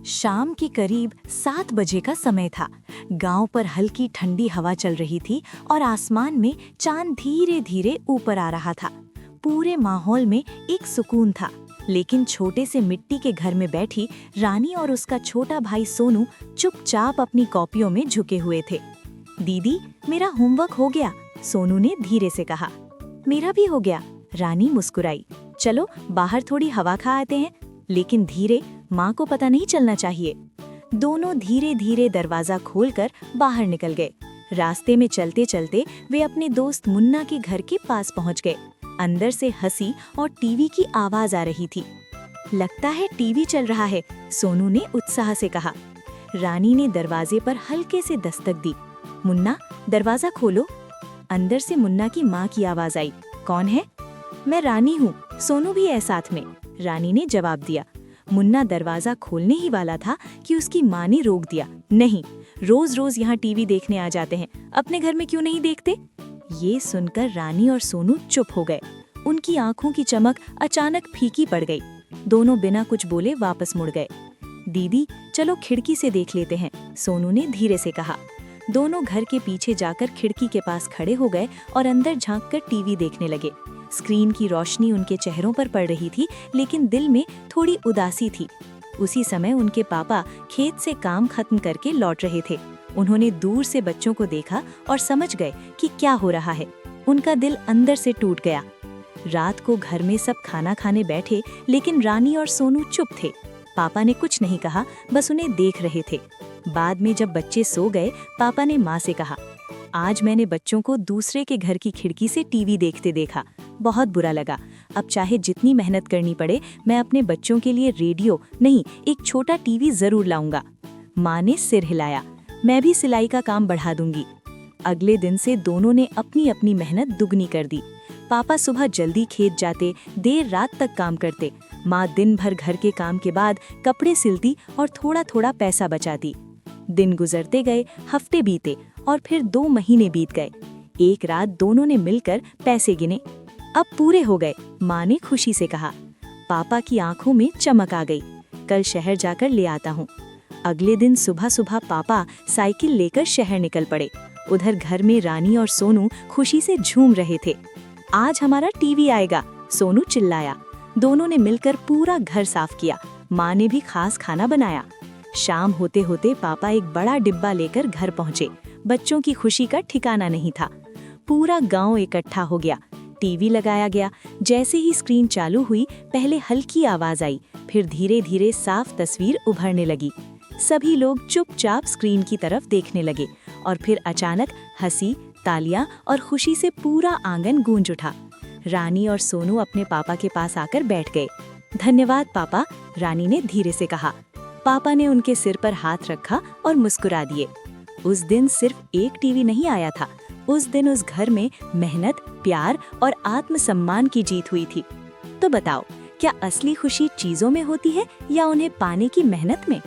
शाम के करीब 7 बजे का समय था। गांव पर हल्की ठंडी हवा चल रही थी और आसमान में चांद धीरे धीरे ऊपर आ रहा था। पूरे माहौल में एक सुकून था। लेकिन छोटे से मिट्टी के घर में बैठी रानी और उसका छोटा भाई सोनू चुपचाप अपनी कॉपियों में झुके हुए थे। दीदी, मेरा होमवर्क हो गया, सोनू ने धीरे से कहा। मेरा भी हो गया, रानी मुस्कुराई। चलो बाहर थोड़ी हवा खा आते हैं, लेकिन धीरे, माँ को पता नहीं चलना चाहिए। दोनों धीरे धीरे दरवाजा खोलकर बाहर निकल गए। रास्ते में चलते चलते वे अपने दोस्त मुन्ना के घर के पास पहुंच गए। अंदर से हंसी और टीवी की आवाज आ रही थी। लगता है टीवी चल रहा है, सोनू ने उत्साह से कहा। रानी ने दरवाजे पर हल्के से दस्तक दी। मुन्ना, दरवाजा खोलो। अंदर से मुन्ना की माँ की आवाज आई। कौन है? मैं रानी हूँ, सोनू भी है साथ में, रानी ने जवाब दिया। मुन्ना दरवाजा खोलने ही वाला था कि उसकी माँ ने रोक दिया। नहीं, रोज रोज यहाँ टीवी देखने आ जाते हैं, अपने घर में क्यों नहीं देखते? ये सुनकर रानी और सोनू चुप हो गए। उनकी आंखों की चमक अचानक फीकी पड़ गई। दोनों बिना कुछ बोले वापस मुड़ गए। दीदी, चलो खिड़की से देख लेते हैं, सोनू ने धीरे से कहा। दोनों घर के पीछे जाकर खिड़की के पास खड़े हो गए और अंदर झांककर टीवी देखने लगे। स्क्रीन की रोशनी उनके चेहरों पर पड़ रही थी, लेकिन दिल में थोड़ी उदासी थी। उसी समय उनके पापा खेत से काम खत्म करके लौट रहे थे। उन्होंने दूर से बच्चों को देखा और समझ गए कि क्या हो रहा है। उनका दिल अंदर से टूट गया। रात को घर में सब खाना खाने बैठे, लेकिन रानी और सोनू चुप थे। पापा ने कुछ नहीं कहा, बस उन्हें देख रहे थे। बाद में जब बच्चे सो गए, पापा ने माँ से कहा, आज मैंने बच्चों को दूसरे के घर की खिड़की से टीवी देखते देखा, बहुत बुरा लगा। अब चाहे जितनी मेहनत करनी पड़े, मैं अपने बच्चों के लिए रेडियो नहीं, एक छोटा टीवी जरूर लाऊंगा। माँ ने सिर हिलाया। मैं भी सिलाई का काम बढ़ा दूंगी। अगले दिन से दोनों ने अपनी अपनी मेहनत दुगनी कर दी। पापा सुबह जल्दी खेत जाते, देर रात तक काम करते। माँ दिन भर घर के काम के बाद कपड़े सिलती और थोड़ा थोड़ा पैसा बचाती। दिन गुजरते गए, हफ्ते बीते और फिर 2 महीने बीत गए। एक रात दोनों ने मिलकर पैसे गिने। अब पूरे हो गए, माँ ने खुशी से कहा। पापा की आंखों में चमक आ गई। कल शहर जाकर ले आता हूँ। अगले दिन सुबह सुबह पापा साइकिल लेकर शहर निकल पड़े। उधर घर में रानी और सोनू खुशी से झूम रहे थे। आज हमारा टीवी आएगा, सोनू चिल्लाया। दोनों ने मिलकर पूरा घर साफ किया। माँ ने भी खास खाना बनाया। शाम होते होते पापा एक बड़ा डिब्बा लेकर घर पहुँचे। बच्चों की खुशी का ठिकाना नहीं था। पूरा गांव इकट्ठा हो गया। टीवी लगाया गया। जैसे ही स्क्रीन चालू हुई, पहले हल्की आवाज आई, फिर धीरे धीरे साफ तस्वीर उभरने लगी। सभी लोग चुपचाप स्क्रीन की तरफ देखने लगे और फिर अचानक हंसी, तालियां और खुशी से पूरा आंगन गूंज उठा। रानी और सोनू अपने पापा के पास आकर बैठ गए। धन्यवाद पापा, रानी ने धीरे से कहा। पापा ने उनके सिर पर हाथ रखा और मुस्कुरा दिए। उस दिन सिर्फ एक टीवी नहीं आया था, उस दिन उस घर में मेहनत, प्यार और आत्मसम्मान की जीत हुई थी। तो बताओ, क्या असली खुशी चीजों में होती है या उन्हें पाने की मेहनत में?